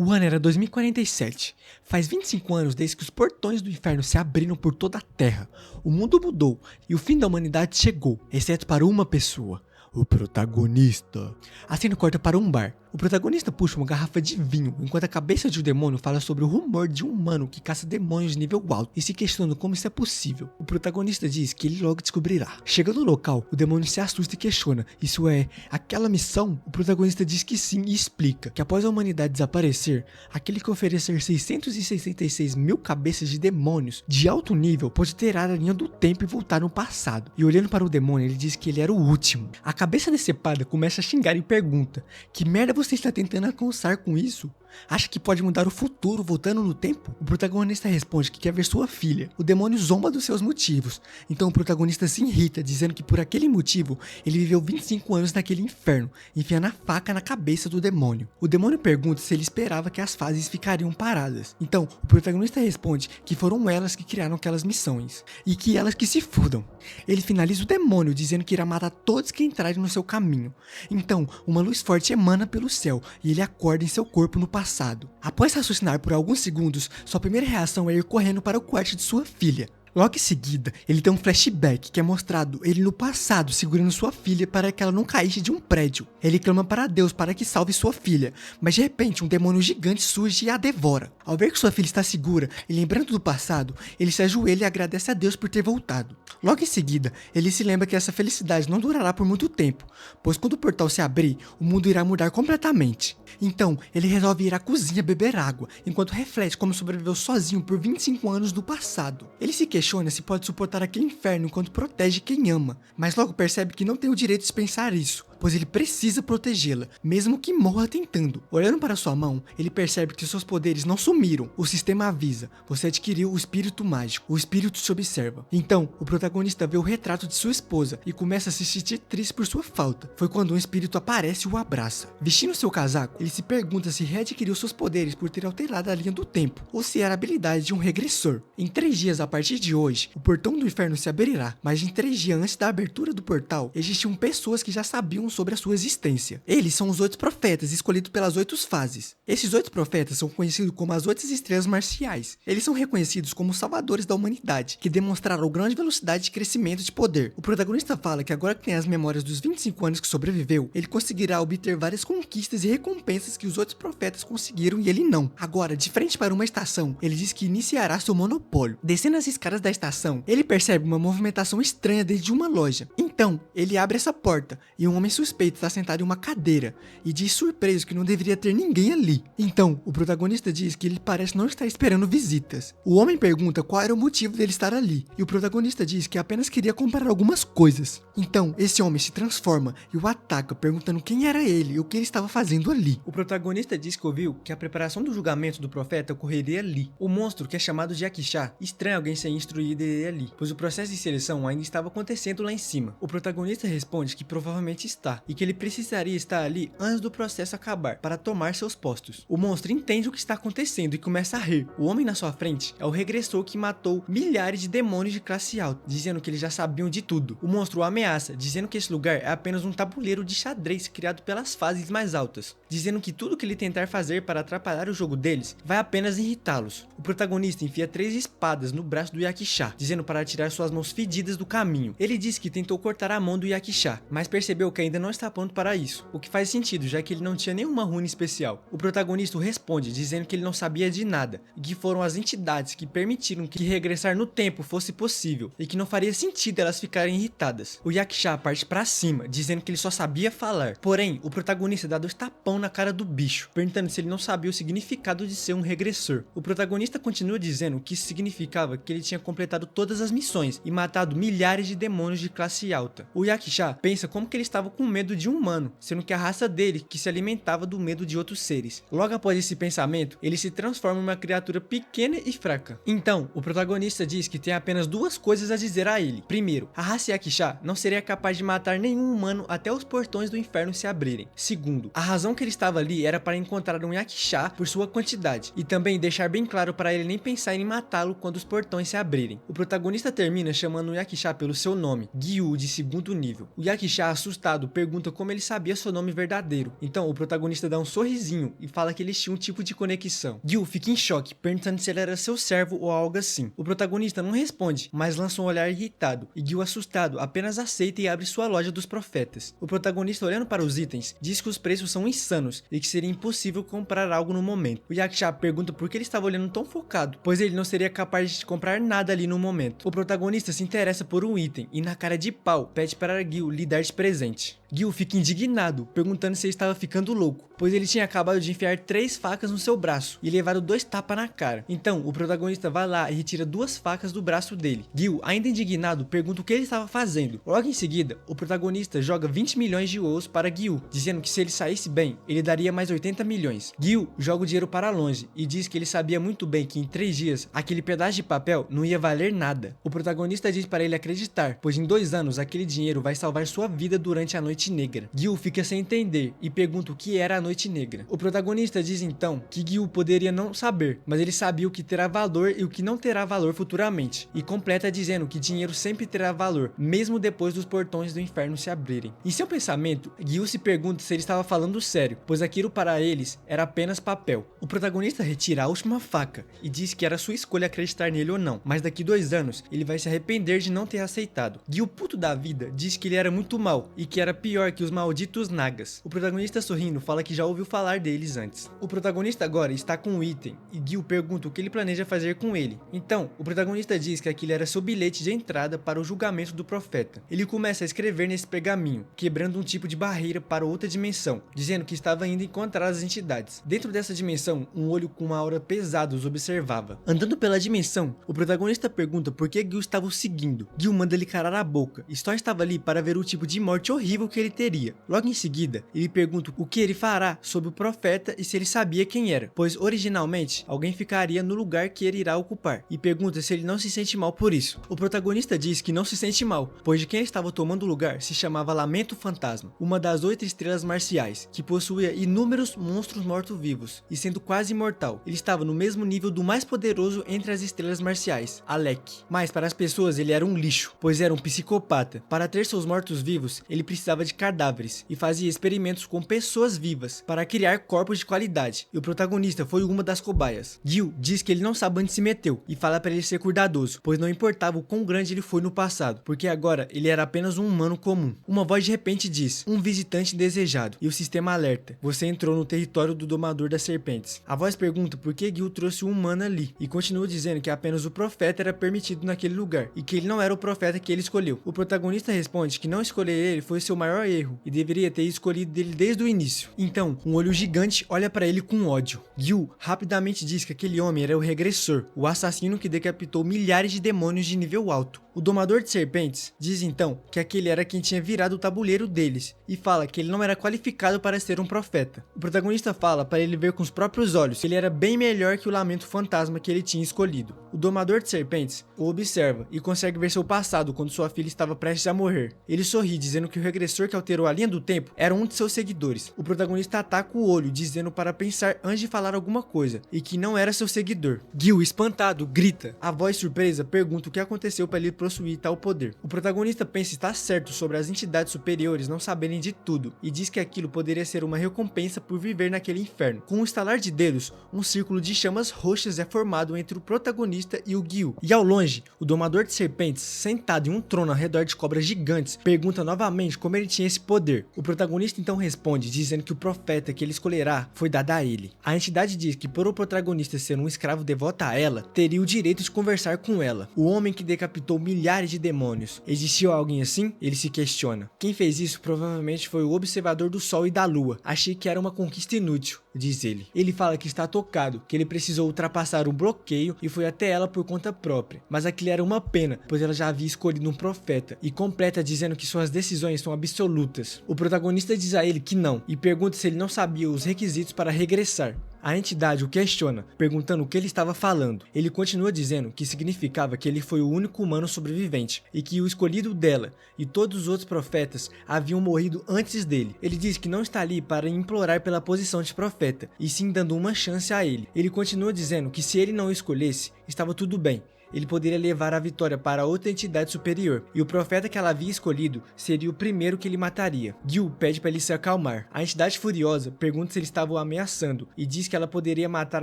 O ano era 2047. Faz 25 anos desde que os portões do inferno se abriram por toda a Terra. O mundo mudou e o fim da humanidade chegou, exceto para uma pessoa. O protagonista. A cena corta para um bar. O protagonista puxa uma garrafa de vinho, enquanto a cabeça de um demônio fala sobre o rumor de um humano que caça demônios de nível alto e se questiona como isso é possível. O protagonista diz que ele logo descobrirá. Chegando no local, o demônio se assusta e questiona: isso é aquela missão? O protagonista diz que sim e explica que após a humanidade desaparecer, aquele que oferecer 666 mil cabeças de demônios de alto nível pode tirar a linha do tempo e voltar no passado. E olhando para o demônio, ele diz que ele era o último. A cabeça decepada começa a xingar e pergunta: que merda você está tentando alcançar com isso? Acha que pode mudar o futuro voltando no tempo? O protagonista responde que quer ver sua filha. O demônio zomba dos seus motivos. Então o protagonista se irrita, dizendo que por aquele motivo ele viveu 25 anos naquele inferno, enfiando a faca na cabeça do demônio. O demônio pergunta se ele esperava que as fases ficariam paradas. Então o protagonista responde que foram elas que criaram aquelas missões e que elas que se fudam. Ele finaliza o demônio, dizendo que irá matar todos que entrarem no seu caminho. Então uma luz forte emana pelo céu e ele acorda em seu corpo no passado. Após raciocinar por alguns segundos, sua primeira reação é ir correndo para o quarto de sua filha. Logo em seguida, ele tem um flashback que é mostrado ele no passado segurando sua filha para que ela não caísse de um prédio. Ele clama para Deus para que salve sua filha, mas de repente um demônio gigante surge e a devora. Ao ver que sua filha está segura e lembrando do passado, ele se ajoelha e agradece a Deus por ter voltado. Logo em seguida, ele se lembra que essa felicidade não durará por muito tempo, pois quando o portal se abrir, o mundo irá mudar completamente. Então, ele resolve ir à cozinha beber água, enquanto reflete como sobreviveu sozinho por 25 anos no passado. Ele se questiona se pode suportar aquele inferno enquanto protege quem ama, mas logo percebe que não tem o direito de pensar isso, pois ele precisa protegê-la, mesmo que morra tentando. Olhando para sua mão, ele percebe que seus poderes não sumiram. O sistema avisa: você adquiriu o espírito mágico, o espírito te observa. Então, o protagonista vê o retrato de sua esposa e começa a se sentir triste por sua falta. Foi quando um espírito aparece e o abraça. Vestindo seu casaco, ele se pergunta se readquiriu seus poderes por ter alterado a linha do tempo, ou se era a habilidade de um regressor. Em 3 dias a partir de hoje, o portão do inferno se abrirá, mas em 3 dias antes da abertura do portal, existiam pessoas que já sabiam sobre a sua existência. Eles são os 8 profetas escolhidos pelas 8 fases. Esses 8 profetas são conhecidos como as 8 estrelas marciais. Eles são reconhecidos como os salvadores da humanidade, que demonstraram grande velocidade de crescimento de poder. O protagonista fala que agora que tem as memórias dos 25 anos que sobreviveu, ele conseguirá obter várias conquistas e recompensas que os outros profetas conseguiram e ele não. Agora, de frente para uma estação, ele diz que iniciará seu monopólio. Descendo as escadas da estação, ele percebe uma movimentação estranha dentro de uma loja. Então, ele abre essa porta e um homem suspeito está sentado em uma cadeira e diz surpreso que não deveria ter ninguém ali. Então, o protagonista diz que ele parece não estar esperando visitas. O homem pergunta qual era o motivo dele estar ali e o protagonista diz que apenas queria comprar algumas coisas. Então, esse homem se transforma e o ataca, perguntando quem era ele e o que ele estava fazendo ali. O protagonista diz que ouviu que a preparação do julgamento do profeta ocorreria ali. O monstro, que é chamado de Yakshá, estranha alguém ser instruído ali, pois o processo de seleção ainda estava acontecendo lá em cima. O protagonista responde que provavelmente está, e que ele precisaria estar ali antes do processo acabar, para tomar seus postos. O monstro entende o que está acontecendo e começa a rir. O homem na sua frente é o regressor que matou milhares de demônios de classe alta, dizendo que eles já sabiam de tudo. O monstro o ameaça, dizendo que esse lugar é apenas um tabuleiro de xadrez criado pelas fases mais altas, dizendo que tudo que ele tentar fazer para atrapalhar o jogo deles vai apenas irritá-los. O protagonista enfia 3 espadas no braço do Yakshá, dizendo para tirar suas mãos fedidas do caminho. Ele diz que tentou cortar a mão do Yakshá, mas percebeu que ainda não está pronto para isso, o que faz sentido, já que ele não tinha nenhuma runa especial. O protagonista responde, dizendo que ele não sabia de nada, e que foram as entidades que permitiram que regressar no tempo fosse possível, e que não faria sentido elas ficarem irritadas. O Yakshá parte para cima, dizendo que ele só sabia falar. Porém, o protagonista dá 2 tapão na cara do bicho, perguntando se ele não sabia o significado de ser um regressor. O protagonista continua dizendo que isso significava que ele tinha completado todas as missões e matado milhares de demônios de classe alta. O Yakshá pensa como que ele estava com medo de um humano, sendo que a raça dele que se alimentava do medo de outros seres. Logo após esse pensamento, ele se transforma em uma criatura pequena e fraca. Então, o protagonista diz que tem apenas 2 coisas a dizer a ele. Primeiro, a raça Yakshá não seria capaz de matar nenhum humano até os portões do inferno se abrirem. Segundo, a razão que ele estava ali era para encontrar um Yakshá por sua quantidade, e também deixar bem claro para ele nem pensar em matá-lo quando os portões se abrirem. O protagonista termina chamando o Yakshá pelo seu nome, Gyu de 2º nível. O Yakshá, assustado, pergunta como ele sabia seu nome verdadeiro. Então o protagonista dá um sorrisinho e fala que eles tinham um tipo de conexão. Gil fica em choque, perguntando se ele era seu servo ou algo assim. O protagonista não responde, mas lança um olhar irritado, e Gil, assustado, apenas aceita e abre sua loja dos profetas. O protagonista, olhando para os itens, diz que os preços são insanos e que seria impossível comprar algo no momento. O Yaksha pergunta por que ele estava olhando tão focado, pois ele não seria capaz de comprar nada ali no momento. O protagonista se interessa por um item e, na cara de pau, pede para Gil lhe dar de presente. Gil fica indignado, perguntando se ele estava ficando louco, pois ele tinha acabado de enfiar 3 facas no seu braço e levado 2 tapas na cara. Então, o protagonista vai lá e retira 2 facas do braço dele. Gil, ainda indignado, pergunta o que ele estava fazendo. Logo em seguida, o protagonista joga 20 milhões de ouros para Gil, dizendo que se ele saísse bem, ele daria mais 80 milhões. Gil joga o dinheiro para longe e diz que ele sabia muito bem que em 3 dias, aquele pedaço de papel não ia valer nada. O protagonista diz para ele acreditar, pois em 2 anos aquele dinheiro vai salvar sua vida durante a Noite Negra. Gil fica sem entender e pergunta o que era a Noite Negra. O protagonista diz então que Gil poderia não saber, mas ele sabia o que terá valor e o que não terá valor futuramente, e completa dizendo que dinheiro sempre terá valor, mesmo depois dos portões do inferno se abrirem. Em seu pensamento, Gil se pergunta se ele estava falando sério, pois aquilo para eles era apenas papel. O protagonista retira a última faca e diz que era sua escolha acreditar nele ou não, mas daqui 2 anos ele vai se arrepender de não ter aceitado. Gil, puto da vida, diz que ele era muito mal e que era pior que os malditos Nagas. O protagonista, sorrindo, fala que já ouviu falar deles antes. O protagonista agora está com um item e Gil pergunta o que ele planeja fazer com ele. Então, o protagonista diz que aquilo era seu bilhete de entrada para o julgamento do profeta. Ele começa a escrever nesse pergaminho, quebrando um tipo de barreira para outra dimensão, dizendo que estava indo encontrar as entidades. Dentro dessa dimensão, um olho com uma aura pesada os observava. Andando pela dimensão, o protagonista pergunta por que Gil estava o seguindo. Gil manda ele calar a boca e só estava ali para ver o tipo de morte horrível que ele teria. Logo em seguida, ele pergunta o que ele fará sobre o profeta e se ele sabia quem era, pois originalmente alguém ficaria no lugar que ele irá ocupar, e pergunta se ele não se sente mal por isso. O protagonista diz que não se sente mal, pois de quem estava tomando o lugar se chamava Lamento Fantasma, uma das 8 estrelas marciais, que possuía inúmeros monstros mortos-vivos, e sendo quase imortal, ele estava no mesmo nível do mais poderoso entre as estrelas marciais, Alec. Mas para as pessoas ele era um lixo, pois era um psicopata. Para ter seus mortos-vivos, ele precisava de cadáveres e fazia experimentos com pessoas vivas para criar corpos de qualidade, e o protagonista foi uma das cobaias. Gil diz que ele não sabe onde se meteu e fala para ele ser cuidadoso, pois não importava o quão grande ele foi no passado, porque agora ele era apenas um humano comum. Uma voz de repente diz: um visitante desejado, e o sistema alerta: você entrou no território do domador das serpentes. A voz pergunta por que Gil trouxe um humano ali, e continua dizendo que apenas o profeta era permitido naquele lugar, e que ele não era o profeta que ele escolheu. O protagonista responde que não escolher ele foi seu maior erro, e deveria ter escolhido ele desde o início. Então, um olho gigante olha para ele com ódio. Gil rapidamente diz que aquele homem era o regressor, o assassino que decapitou milhares de demônios de nível alto. O domador de serpentes diz então que aquele era quem tinha virado o tabuleiro deles, e fala que ele não era qualificado para ser um profeta. O protagonista fala para ele ver com os próprios olhos que ele era bem melhor que o Lamento Fantasma que ele tinha escolhido. O domador de serpentes o observa e consegue ver seu passado quando sua filha estava prestes a morrer. Ele sorri, dizendo que o regressor que alterou a linha do tempo era um de seus seguidores. O protagonista ataca o olho, dizendo para pensar antes de falar alguma coisa, e que não era seu seguidor. Gil, espantado, grita. A voz surpresa pergunta o que aconteceu para ele possuir tal poder. O protagonista pensa estar certo sobre as entidades superiores não saberem de tudo, e diz que aquilo poderia ser uma recompensa por viver naquele inferno. Com um estalar de dedos, um círculo de chamas roxas é formado entre o protagonista e o Gil. E ao longe, o domador de serpentes, sentado em um trono ao redor de cobras gigantes, pergunta novamente como ele tinha esse poder. O protagonista então responde, dizendo que o profeta que ele escolherá foi dado a ele. A entidade diz que por o protagonista ser um escravo devoto a ela, teria o direito de conversar com ela. O homem que decapitou milhares de demônios. Existiu alguém assim? Ele se questiona. Quem fez isso provavelmente foi o observador do sol e da lua. Achei que era uma conquista inútil, diz ele. Ele fala que está tocado, que ele precisou ultrapassar um bloqueio e foi até ela por conta própria. Mas aquilo era uma pena, pois ela já havia escolhido um profeta, e completa dizendo que suas decisões são absolutas. O protagonista diz a ele que não, e pergunta se ele não sabia os requisitos para regressar. A entidade o questiona, perguntando o que ele estava falando. Ele continua dizendo que significava que ele foi o único humano sobrevivente, e que o escolhido dela e todos os outros profetas haviam morrido antes dele. Ele diz que não está ali para implorar pela posição de profeta, e sim dando uma chance a ele. Ele continua dizendo que se ele não o escolhesse, estava tudo bem, ele poderia levar a vitória para outra entidade superior, e o profeta que ela havia escolhido seria o primeiro que ele mataria. Gil pede para ele se acalmar. A entidade furiosa pergunta se ele estava o ameaçando e diz que ela poderia matar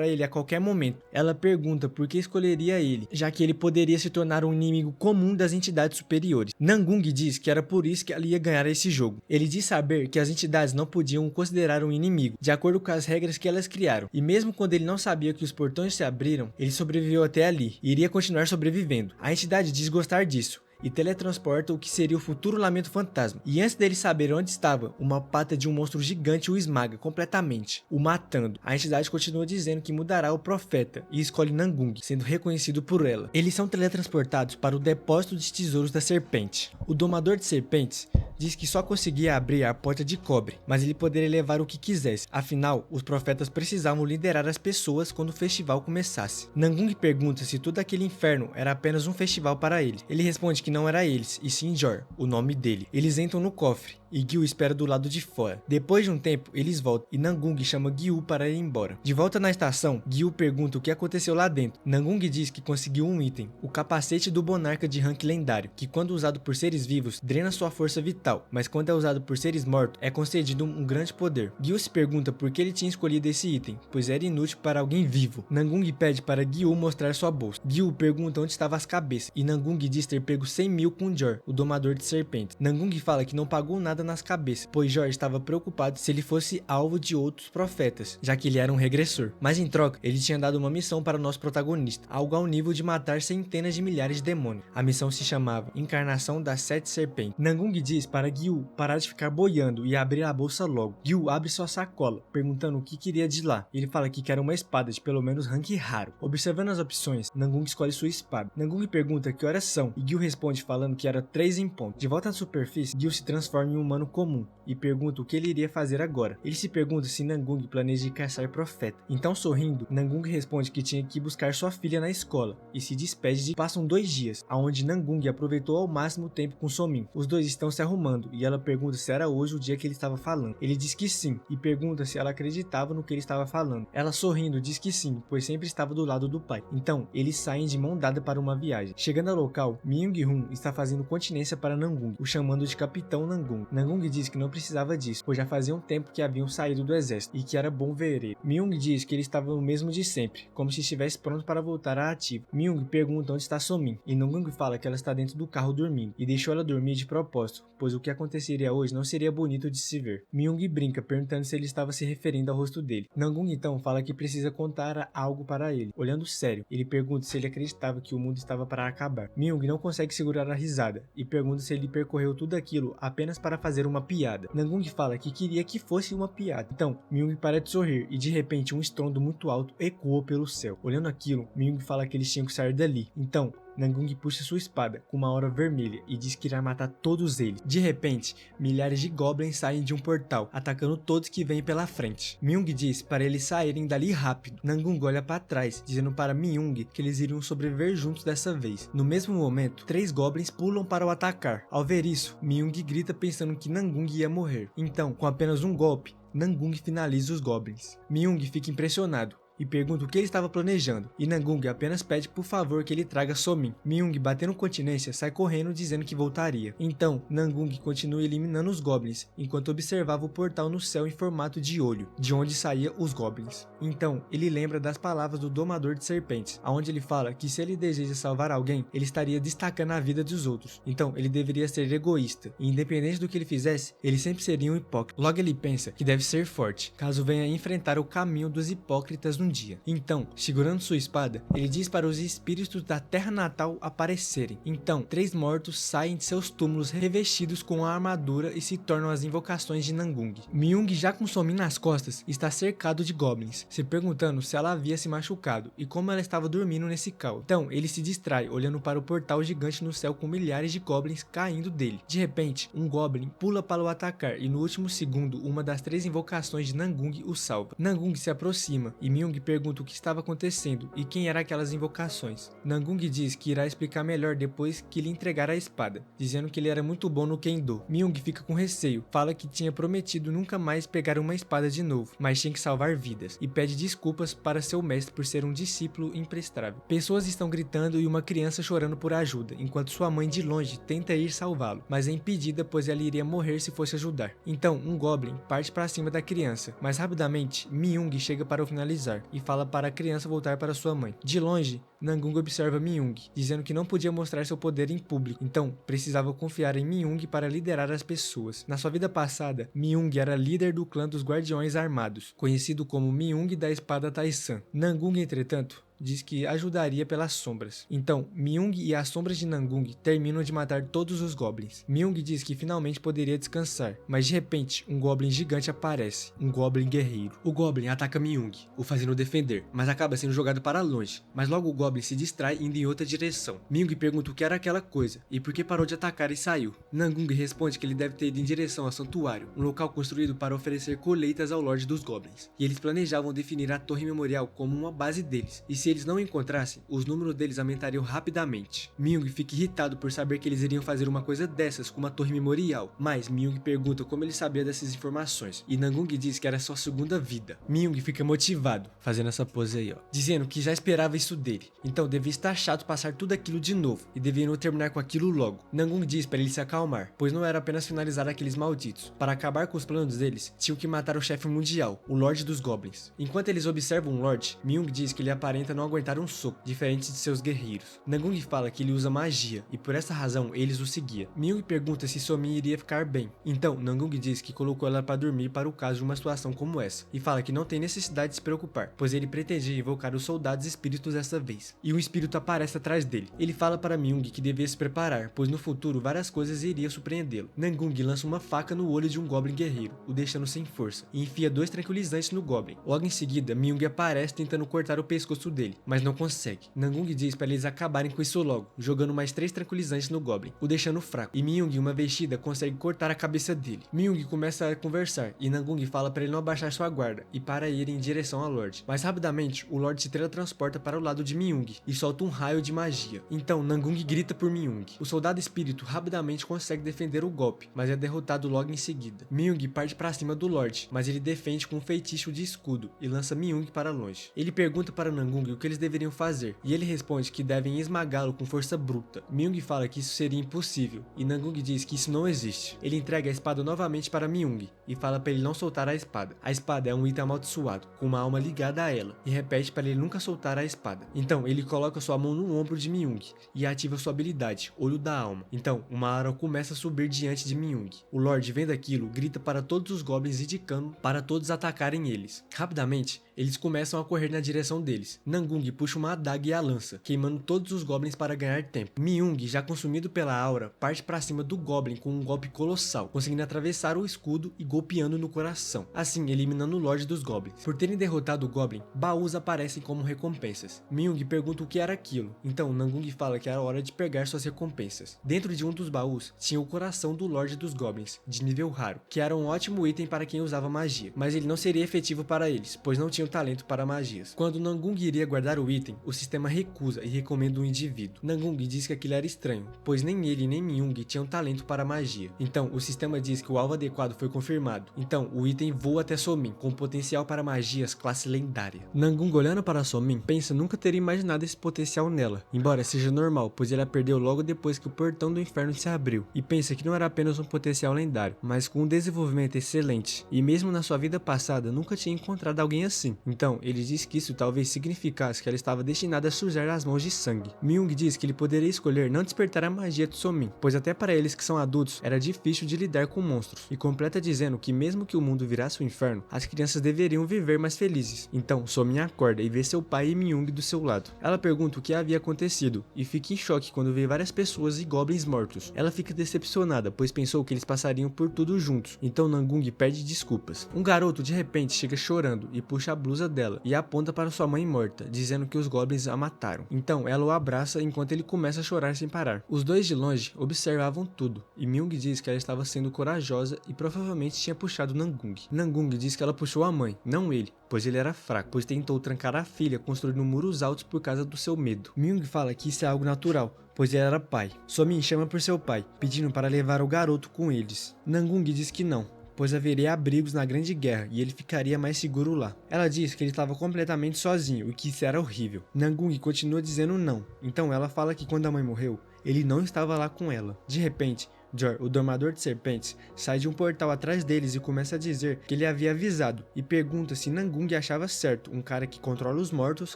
ele a qualquer momento. Ela pergunta por que escolheria ele, já que ele poderia se tornar um inimigo comum das entidades superiores. Nangung diz que era por isso que ela ia ganhar esse jogo. Ele diz saber que as entidades não podiam o considerar um inimigo, de acordo com as regras que elas criaram, e mesmo quando ele não sabia que os portões se abriram, ele sobreviveu até ali e iria continuar sobrevivendo. A entidade diz gostar disso e teletransporta o que seria o futuro Lamento Fantasma. E antes dele saber onde estava, uma pata de um monstro gigante o esmaga completamente, o matando. A entidade continua dizendo que mudará o profeta e escolhe Nangung, sendo reconhecido por ela. Eles são teletransportados para o depósito de tesouros da serpente. O domador de serpentes diz que só conseguia abrir a porta de cobre, mas ele poderia levar o que quisesse. Afinal, os profetas precisavam liderar as pessoas quando o festival começasse. Nangung pergunta se todo aquele inferno era apenas um festival para ele. Ele responde que não era eles, e sim Jor, o nome dele. Eles entram no cofre e Gil espera do lado de fora. Depois de um tempo, eles voltam e Nangung chama Gil para ir embora. De volta na estação, Gil pergunta o que aconteceu lá dentro. Nangung diz que conseguiu um item, o capacete do Monarca de rank lendário, que quando usado por seres vivos, drena sua força vital, mas quando é usado por seres mortos, é concedido um grande poder. Gil se pergunta por que ele tinha escolhido esse item, pois era inútil para alguém vivo. Nangung pede para Gil mostrar sua bolsa. Gil pergunta onde estavam as cabeças, e Nangung diz ter pego 100 mil com Jor, o domador de serpentes. Nangung fala que não pagou nada nas cabeças, pois Jor estava preocupado se ele fosse alvo de outros profetas, já que ele era um regressor. Mas em troca, ele tinha dado uma missão para o nosso protagonista, algo ao nível de matar centenas de milhares de demônios. A missão se chamava Encarnação das 7 Serpentes. Nangung diz para Gil parar de ficar boiando e abrir a bolsa logo. Gil abre sua sacola, perguntando o que queria de lá. Ele fala que quer uma espada de pelo menos rank raro. Observando as opções, Nangung escolhe sua espada. Nangung pergunta que horas são, e Gil responde falando que era 3 em ponto. De volta à superfície, Gil se transforma em um humano comum e pergunta o que ele iria fazer agora. Ele se pergunta se Nangung planeja caçar profeta. Então, sorrindo, Nangung responde que tinha que buscar sua filha na escola e se despede. Passam 2 dias, onde Nangung aproveitou ao máximo o tempo com Somin. Os dois estão se arrumando e ela pergunta se era hoje o dia que ele estava falando. Ele diz que sim e pergunta se ela acreditava no que ele estava falando. Ela, sorrindo, diz que sim, pois sempre estava do lado do pai. Então, eles saem de mão dada para uma viagem. Chegando ao local, Myung-hun está fazendo continência para Nangung, o chamando de Capitão Nangung. Nangung diz que não precisava disso, pois já fazia um tempo que haviam saído do exército e que era bom ver ele. Myung diz que ele estava o mesmo de sempre, como se estivesse pronto para voltar à ativa. Myung pergunta onde está Somin, e Nangung fala que ela está dentro do carro dormindo, e deixou ela dormir de propósito, pois o que aconteceria hoje não seria bonito de se ver. Myung brinca, perguntando se ele estava se referindo ao rosto dele. Nangung então fala que precisa contar algo para ele. Olhando sério, ele pergunta se ele acreditava que o mundo estava para acabar. Myung não consegue segurar a risada, e pergunta se ele percorreu tudo aquilo apenas para fazer uma piada. Nangung fala que queria que fosse uma piada. Então, Myung para de sorrir, e de repente um estrondo muito alto ecoou pelo céu. Olhando aquilo, Myung fala que eles tinham que sair dali. Então, Nangung puxa sua espada com uma aura vermelha e diz que irá matar todos eles. De repente, milhares de goblins saem de um portal, atacando todos que vêm pela frente. Myung diz para eles saírem dali rápido. Nangung olha para trás, dizendo para Myung que eles iriam sobreviver juntos dessa vez. No mesmo momento, 3 goblins pulam para o atacar. Ao ver isso, Myung grita pensando que Nangung ia morrer. Então, com apenas um golpe, Nangung finaliza os goblins. Myung fica impressionado e pergunta o que ele estava planejando, e Nangung apenas pede por favor que ele traga Somin. Myung, batendo continência, sai correndo dizendo que voltaria. Então, Nangung continua eliminando os goblins, enquanto observava o portal no céu em formato de olho, de onde saía os goblins. Então, ele lembra das palavras do domador de serpentes, onde ele fala que se ele deseja salvar alguém, ele estaria destacando a vida dos outros. Então, ele deveria ser egoísta, e independente do que ele fizesse, ele sempre seria um hipócrita. Logo ele pensa que deve ser forte, caso venha enfrentar o caminho dos hipócritas no dia. Então, segurando sua espada, ele diz para os espíritos da terra natal aparecerem. Então, 3 mortos saem de seus túmulos revestidos com a armadura e se tornam as invocações de Nangung. Myung, já com Somin nas costas, está cercado de goblins, se perguntando se ela havia se machucado e como ela estava dormindo nesse caos. Então, ele se distrai olhando para o portal gigante no céu com milhares de goblins caindo dele. De repente, um goblin pula para o atacar e no último segundo, uma das 3 invocações de Nangung o salva. Nangung se aproxima e Myung Myung pergunta o que estava acontecendo e quem eram aquelas invocações. Nangung diz que irá explicar melhor depois que lhe entregar a espada, dizendo que ele era muito bom no Kendo. Myung fica com receio, fala que tinha prometido nunca mais pegar uma espada de novo, mas tinha que salvar vidas, e pede desculpas para seu mestre por ser um discípulo imprestável. Pessoas estão gritando e uma criança chorando por ajuda, enquanto sua mãe de longe tenta ir salvá-lo, mas é impedida pois ela iria morrer se fosse ajudar. Então, um Goblin parte para cima da criança, mas rapidamente Myung chega para o finalizar e fala para a criança voltar para sua mãe. De longe, Nangung observa Myung, dizendo que não podia mostrar seu poder em público, então precisava confiar em Myung para liderar as pessoas. Na sua vida passada, Myung era líder do clã dos Guardiões Armados, conhecido como Myung da Espada Taisan. Nangung, entretanto, diz que ajudaria pelas sombras. Então, Myung e as sombras de Nangung terminam de matar todos os goblins. Myung diz que finalmente poderia descansar, mas de repente um goblin gigante aparece, um goblin guerreiro. O goblin ataca Myung, o fazendo defender, mas acaba sendo jogado para longe. Mas logo o goblin se distrai indo em outra direção. Myung pergunta o que era aquela coisa e por que parou de atacar e saiu. Nangung responde que ele deve ter ido em direção ao santuário, um local construído para oferecer colheitas ao Lorde dos Goblins. E eles planejavam definir a torre memorial como uma base deles, e se eles não encontrassem, os números deles aumentariam rapidamente. Myung fica irritado por saber que eles iriam fazer uma coisa dessas com uma torre memorial, mas Myung pergunta como ele sabia dessas informações, e Nangung diz que era sua segunda vida. Myung fica motivado, fazendo essa pose aí, dizendo que já esperava isso dele, então devia estar chato passar tudo aquilo de novo, e deveriam terminar com aquilo logo. Nangung diz para ele se acalmar, pois não era apenas finalizar aqueles malditos. Para acabar com os planos deles, tinham que matar o chefe mundial, o Lorde dos Goblins. Enquanto eles observam o Lorde, Myung diz que ele aparenta não aguentar um soco, diferente de seus guerreiros. Nangung fala que ele usa magia, e por essa razão eles o seguiam. Myung pergunta se Somin iria ficar bem. Então, Nangung diz que colocou ela para dormir para o caso de uma situação como essa, e fala que não tem necessidade de se preocupar, pois ele pretendia invocar os soldados espíritos dessa vez. E um espírito aparece atrás dele. Ele fala para Myung que devia se preparar, pois no futuro várias coisas iriam surpreendê-lo. Nangung lança uma faca no olho de um Goblin guerreiro, o deixando sem força, e enfia 2 tranquilizantes no Goblin. Logo em seguida, Myung aparece tentando cortar o pescoço dele, mas não consegue. Nangung diz para eles acabarem com isso logo, jogando mais 3 tranquilizantes no Goblin, o deixando fraco. E Myung, uma vestida, consegue cortar a cabeça dele. Myung começa a conversar, e Nangung fala para ele não abaixar sua guarda, e para ir em direção ao Lorde. Mas rapidamente, o Lorde se teletransporta para o lado de Myung, e solta um raio de magia. Então, Nangung grita por Myung. O soldado espírito rapidamente consegue defender o golpe, mas é derrotado logo em seguida. Myung parte para cima do Lorde, mas ele defende com um feitiço de escudo, e lança Myung para longe. Ele pergunta para Nangung o que eles deveriam fazer, e ele responde que devem esmagá-lo com força bruta. Myung fala que isso seria impossível, e Nangung diz que isso não existe. Ele entrega a espada novamente para Myung, e fala para ele não soltar a espada. A espada é um item amaldiçoado, com uma alma ligada a ela, e repete para ele nunca soltar a espada. Então, ele coloca sua mão no ombro de Myung, e ativa sua habilidade, Olho da Alma. Então, uma aura começa a subir diante de Myung. O Lorde, vendo aquilo, grita para todos os Goblins indicando para todos atacarem eles. Rapidamente, eles começam a correr na direção deles. Nangung puxa uma adaga e a lança, queimando todos os Goblins para ganhar tempo. Myung, já consumido pela aura, parte para cima do Goblin com um golpe colossal, conseguindo atravessar o escudo e golpeando no coração, assim eliminando o Lorde dos Goblins. Por terem derrotado o Goblin, baús aparecem como recompensas. Myung pergunta o que era aquilo, então Nangung fala que era hora de pegar suas recompensas. Dentro de um dos baús, tinha o coração do Lorde dos Goblins, de nível raro, que era um ótimo item para quem usava magia, mas ele não seria efetivo para eles, pois não tinham talento para magias. Quando Nangung iria guardar o item, o sistema recusa e recomenda um indivíduo. Nangung diz que aquilo era estranho, pois nem ele nem Myung tinham talento para magia. Então, o sistema diz que o alvo adequado foi confirmado. Então, o item voa até Somin, com potencial para magias classe lendária. Nangung, olhando para Somin, pensa nunca ter imaginado esse potencial nela, embora seja normal, pois ela perdeu logo depois que o portão do inferno se abriu, e pensa que não era apenas um potencial lendário, mas com um desenvolvimento excelente, e mesmo na sua vida passada nunca tinha encontrado alguém assim. Então, ele diz que isso talvez significasse que ela estava destinada a sujar as mãos de sangue. Myung diz que ele poderia escolher não despertar a magia de Somin, pois até para eles que são adultos, era difícil de lidar com monstros, e completa dizendo que mesmo que o mundo virasse um inferno, as crianças deveriam viver mais felizes. Então, Somin acorda e vê seu pai e Myung do seu lado. Ela pergunta o que havia acontecido, e fica em choque quando vê várias pessoas e goblins mortos. Ela fica decepcionada, pois pensou que eles passariam por tudo juntos, então Nangung pede desculpas. Um garoto de repente chega chorando e puxa a blusa dela, e aponta para sua mãe morta, dizendo que os goblins a mataram. Então ela o abraça enquanto ele começa a chorar sem parar. Os dois de longe observavam tudo, e Myung diz que ela estava sendo corajosa e provavelmente tinha puxado Nangung. Nangung diz que ela puxou a mãe, não ele, pois ele era fraco, pois tentou trancar a filha construindo muros altos por causa do seu medo. Myung fala que isso é algo natural, pois ele era pai. Somin chama por seu pai, pedindo para levar o garoto com eles. Nangung diz que não, pois haveria abrigos na Grande Guerra e ele ficaria mais seguro lá. Ela diz que ele estava completamente sozinho e que isso era horrível. Nangung continua dizendo não, então ela fala que quando a mãe morreu, ele não estava lá com ela. De repente, Jor, o domador de serpentes, sai de um portal atrás deles e começa a dizer que ele havia avisado e pergunta se Nangung achava certo um cara que controla os mortos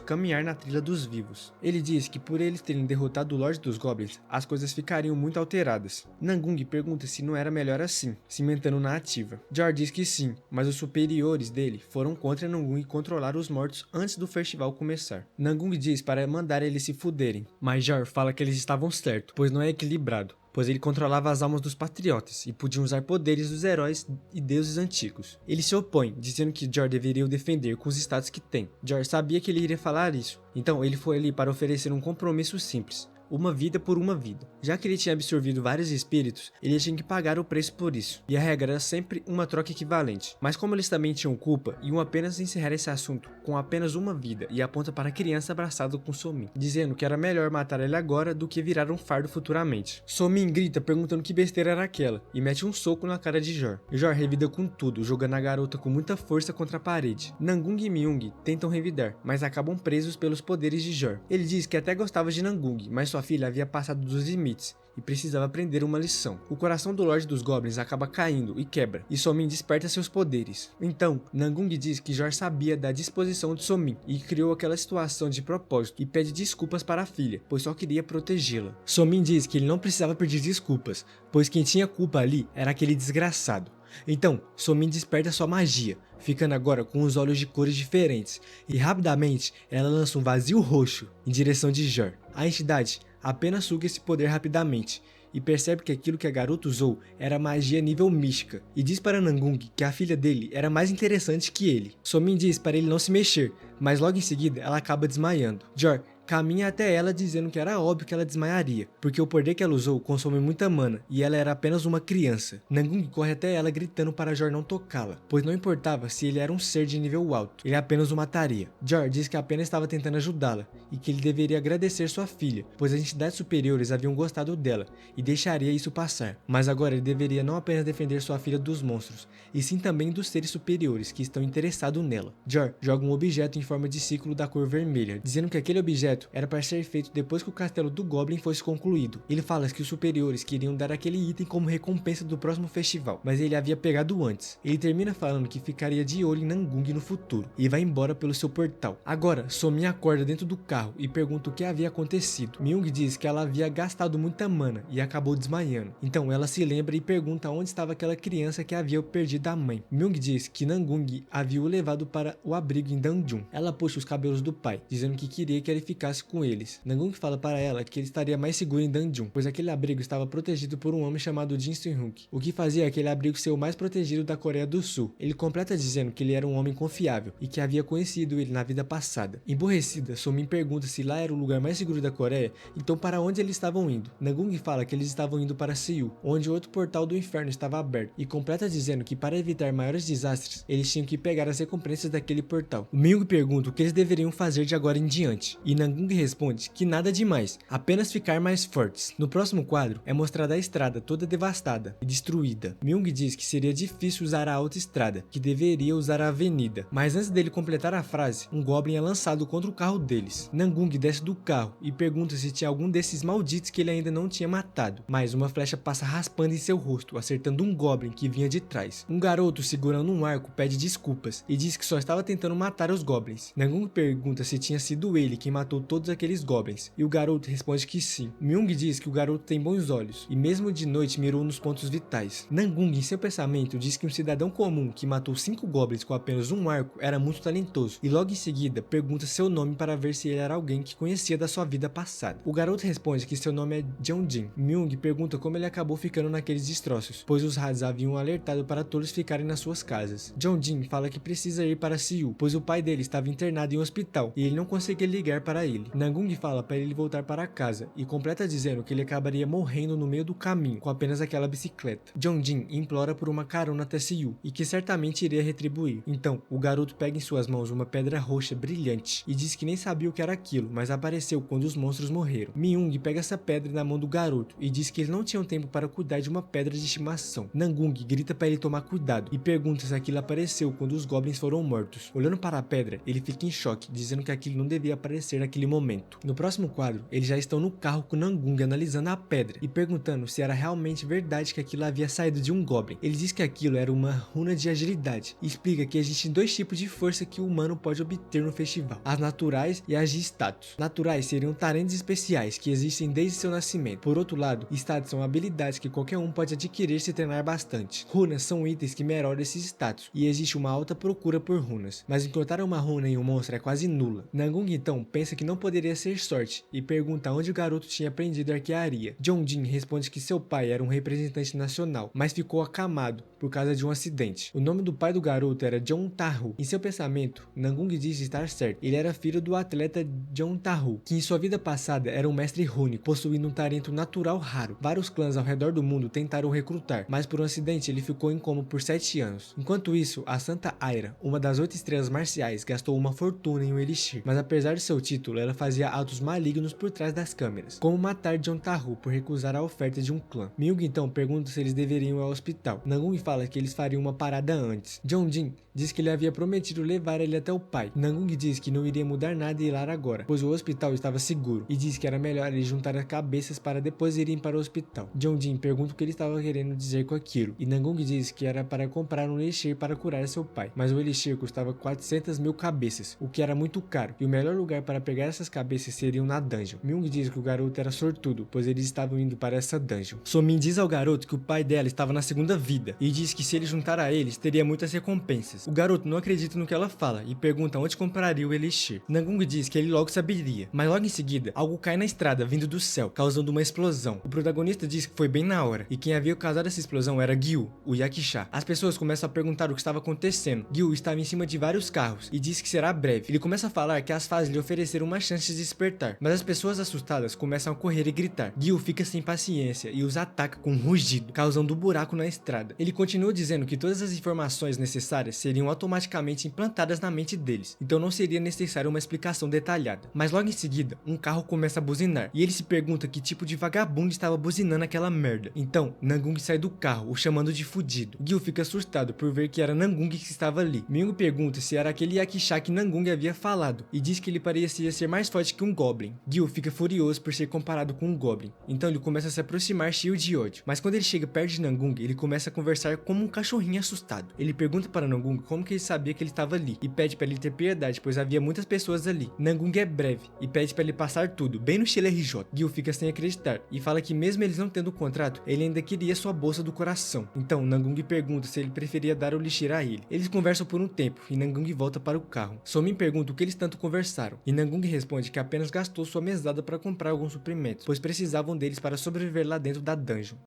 caminhar na trilha dos vivos. Ele diz que por eles terem derrotado o Lorde dos Goblins, as coisas ficariam muito alteradas. Nangung pergunta se não era melhor assim, cimentando na ativa. Jor diz que sim, mas os superiores dele foram contra Nangung controlar os mortos antes do festival começar. Nangung diz para mandar eles se fuderem, mas Jor fala que eles estavam certos, pois não é equilibrado, pois ele controlava as almas dos patriotas e podia usar poderes dos heróis e deuses antigos. Ele se opõe, dizendo que Jor deveria o defender com os status que tem. Jor sabia que ele iria falar isso, então ele foi ali para oferecer um compromisso simples: uma vida por uma vida. Já que ele tinha absorvido vários espíritos, ele tinha que pagar o preço por isso, e a regra era sempre uma troca equivalente. Mas como eles também tinham culpa, iam apenas encerrar esse assunto com apenas uma vida, e aponta para a criança abraçada com Somin, dizendo que era melhor matar ele agora do que virar um fardo futuramente. Somin grita perguntando que besteira era aquela, e mete um soco na cara de Jor. Jor revida com tudo, jogando a garota com muita força contra a parede. Nangung e Myung tentam revidar, mas acabam presos pelos poderes de Jor. Ele diz que até gostava de Nangung, mas sua filha havia passado dos limites e precisava aprender uma lição. O coração do Lorde dos Goblins acaba caindo e quebra, e Somin desperta seus poderes. Então, Nangung diz que Jor sabia da disposição de Somin e criou aquela situação de propósito e pede desculpas para a filha, pois só queria protegê-la. Somin diz que ele não precisava pedir desculpas, pois quem tinha culpa ali era aquele desgraçado. Então, Somin desperta sua magia, ficando agora com os olhos de cores diferentes, e rapidamente ela lança um vazio roxo em direção de Jor. A entidade apenas suga esse poder rapidamente e percebe que aquilo que a garota usou era magia nível mística, e diz para Nangung que a filha dele era mais interessante que ele. Somin diz para ele não se mexer, mas logo em seguida ela acaba desmaiando. Jor caminha até ela dizendo que era óbvio que ela desmaiaria, porque o poder que ela usou consome muita mana e ela era apenas uma criança. Nangung corre até ela gritando para Jor não tocá-la, pois não importava se ele era um ser de nível alto, ele apenas o mataria. Jor diz que apenas estava tentando ajudá-la e que ele deveria agradecer sua filha, pois as entidades superiores haviam gostado dela e deixaria isso passar. Mas agora ele deveria não apenas defender sua filha dos monstros, e sim também dos seres superiores que estão interessados nela. Jor joga um objeto em forma de círculo da cor vermelha, dizendo que aquele objeto era para ser feito depois que o castelo do Goblin fosse concluído. Ele fala que os superiores queriam dar aquele item como recompensa do próximo festival, mas ele havia pegado antes. Ele termina falando que ficaria de olho em Nangung no futuro e vai embora pelo seu portal. Agora, Somin acorda dentro do carro e pergunta o que havia acontecido. Myung diz que ela havia gastado muita mana e acabou desmaiando. Então ela se lembra e pergunta onde estava aquela criança que havia perdido a mãe. Myung diz que Nangung havia o levado para o abrigo em Danjun. Ela puxa os cabelos do pai, dizendo que queria que ele ficasse com eles. Nangung fala para ela que ele estaria mais seguro em Danjun, pois aquele abrigo estava protegido por um homem chamado Jin Seung-hook, o que fazia aquele abrigo ser o mais protegido da Coreia do Sul. Ele completa dizendo que ele era um homem confiável e que havia conhecido ele na vida passada. Emborrecida, Somin pergunta se lá era o lugar mais seguro da Coreia, então para onde eles estavam indo. Nangung fala que eles estavam indo para Seul, onde outro portal do inferno estava aberto, e completa dizendo que para evitar maiores desastres, eles tinham que pegar as recompensas daquele portal. O Myung pergunta o que eles deveriam fazer de agora em diante, e Nangung responde que nada demais, apenas ficar mais fortes. No próximo quadro é mostrada a estrada toda devastada e destruída. Myung diz que seria difícil usar a autoestrada, que deveria usar a avenida, mas antes dele completar a frase, um Goblin é lançado contra o carro deles. Nangung desce do carro e pergunta se tinha algum desses malditos que ele ainda não tinha matado, mas uma flecha passa raspando em seu rosto, acertando um Goblin que vinha de trás. Um garoto segurando um arco pede desculpas e diz que só estava tentando matar os Goblins. Nangung pergunta se tinha sido ele quem matou matou todos aqueles goblins, e o garoto responde que sim. Myung diz que o garoto tem bons olhos, e mesmo de noite mirou nos pontos vitais. Nangung, em seu pensamento, diz que um cidadão comum que matou 5 goblins com apenas um arco era muito talentoso, e logo em seguida pergunta seu nome para ver se ele era alguém que conhecia da sua vida passada. O garoto responde que seu nome é Jeonjin. Myung pergunta como ele acabou ficando naqueles destroços, pois os Hads haviam alertado para todos ficarem nas suas casas. Jeonjin fala que precisa ir para Seul, pois o pai dele estava internado em um hospital e ele não conseguia ligar para ele. Nangung fala para ele voltar para casa e completa dizendo que ele acabaria morrendo no meio do caminho com apenas aquela bicicleta. Jeonjin implora por uma carona até Seul e que certamente iria retribuir. Então, o garoto pega em suas mãos uma pedra roxa brilhante e diz que nem sabia o que era aquilo, mas apareceu quando os monstros morreram. Myung pega essa pedra na mão do garoto e diz que eles não tinham tempo para cuidar de uma pedra de estimação. Nangung grita para ele tomar cuidado e pergunta se aquilo apareceu quando os goblins foram mortos. Olhando para a pedra, ele fica em choque, dizendo que aquilo não devia aparecer naquele momento. No próximo quadro, eles já estão no carro com Nangung analisando a pedra e perguntando se era realmente verdade que aquilo havia saído de um goblin. Ele diz que aquilo era uma runa de agilidade e explica que existem 2 tipos de força que o humano pode obter no festival: as naturais e as de status. Naturais seriam talentos especiais que existem desde seu nascimento. Por outro lado, status são habilidades que qualquer um pode adquirir se treinar bastante. Runas são itens que melhoram esses status e existe uma alta procura por runas, mas encontrar uma runa em um monstro é quase nula. Nangung então pensa que não poderia ser sorte e pergunta onde o garoto tinha aprendido arquearia. Jeonjin responde que seu pai era um representante nacional, mas ficou acamado por causa de um acidente. O nome do pai do garoto era Jeon Tahu. Em seu pensamento, Nangung diz estar certo. Ele era filho do atleta Jeon Tahu, que em sua vida passada era um mestre rúnico, possuindo um talento natural raro. Vários clãs ao redor do mundo tentaram recrutar, mas por um acidente ele ficou em coma por 7 anos. Enquanto isso, a Santa Aira, uma das 8 estrelas marciais, gastou uma fortuna em um elixir, mas apesar de seu título, ela fazia atos malignos por trás das câmeras, como matar Jeon Tahu por recusar a oferta de um clã. Myung então pergunta se eles deveriam ir ao hospital. Nangung fala que eles fariam uma parada antes. Jeonjin diz que ele havia prometido levar ele até o pai. Nangung diz que não iria mudar nada e ir lá agora, pois o hospital estava seguro, e diz que era melhor ele juntar as cabeças para depois irem para o hospital. Jeonjin pergunta o que ele estava querendo dizer com aquilo, e Nangung diz que era para comprar um elixir para curar seu pai, mas o elixir custava 400.000 cabeças, o que era muito caro, e o melhor lugar para pegar essas cabeças seriam na dungeon. Myung diz que o garoto era sortudo, pois eles estavam indo para essa dungeon. Somin diz ao garoto que o pai dela estava na segunda vida, e diz que se ele juntar a eles, teria muitas recompensas. O garoto não acredita no que ela fala, e pergunta onde compraria o elixir. Nangung diz que ele logo saberia, mas logo em seguida, algo cai na estrada vindo do céu, causando uma explosão. O protagonista diz que foi bem na hora, e quem havia causado essa explosão era Gyu, o Yakusha. As pessoas começam a perguntar o que estava acontecendo. Gyu estava em cima de vários carros, e diz que será breve. Ele começa a falar que as fases lhe ofereceram uma chance de despertar, mas as pessoas assustadas começam a correr e gritar. Gyu fica sem paciência e os ataca com um rugido, causando um buraco na estrada. Ele continua dizendo que todas as informações necessárias seriam automaticamente implantadas na mente deles, então não seria necessária uma explicação detalhada. Mas logo em seguida, um carro começa a buzinar, e ele se pergunta que tipo de vagabundo estava buzinando aquela merda. Então, Nangung sai do carro, o chamando de fudido. Gyu fica assustado por ver que era Nangung que estava ali. Myung pergunta se era aquele Yakusha que Nangung havia falado, e diz que ele parecia ser mais forte que um Goblin. Gyu fica furioso por ser comparado com um Goblin, então ele começa a se aproximar cheio de ódio. Mas quando ele chega perto de Nangung, ele começa a conversar como um cachorrinho assustado. Ele pergunta para Nangung como que ele sabia que ele estava ali, e pede para ele ter piedade, pois havia muitas pessoas ali. Nangung é breve, e pede para ele passar tudo, bem no estilo RJ. Gyu fica sem acreditar, e fala que mesmo eles não tendo o contrato, ele ainda queria sua bolsa do coração. Então, Nangung pergunta se ele preferia dar o elixir a ele. Eles conversam por um tempo, e Nangung volta para o carro. Somin pergunta o que eles tanto conversaram, e Nangung responde que apenas gastou sua mesada para comprar alguns suprimentos, pois precisavam deles para sobreviver lá dentro da dungeon.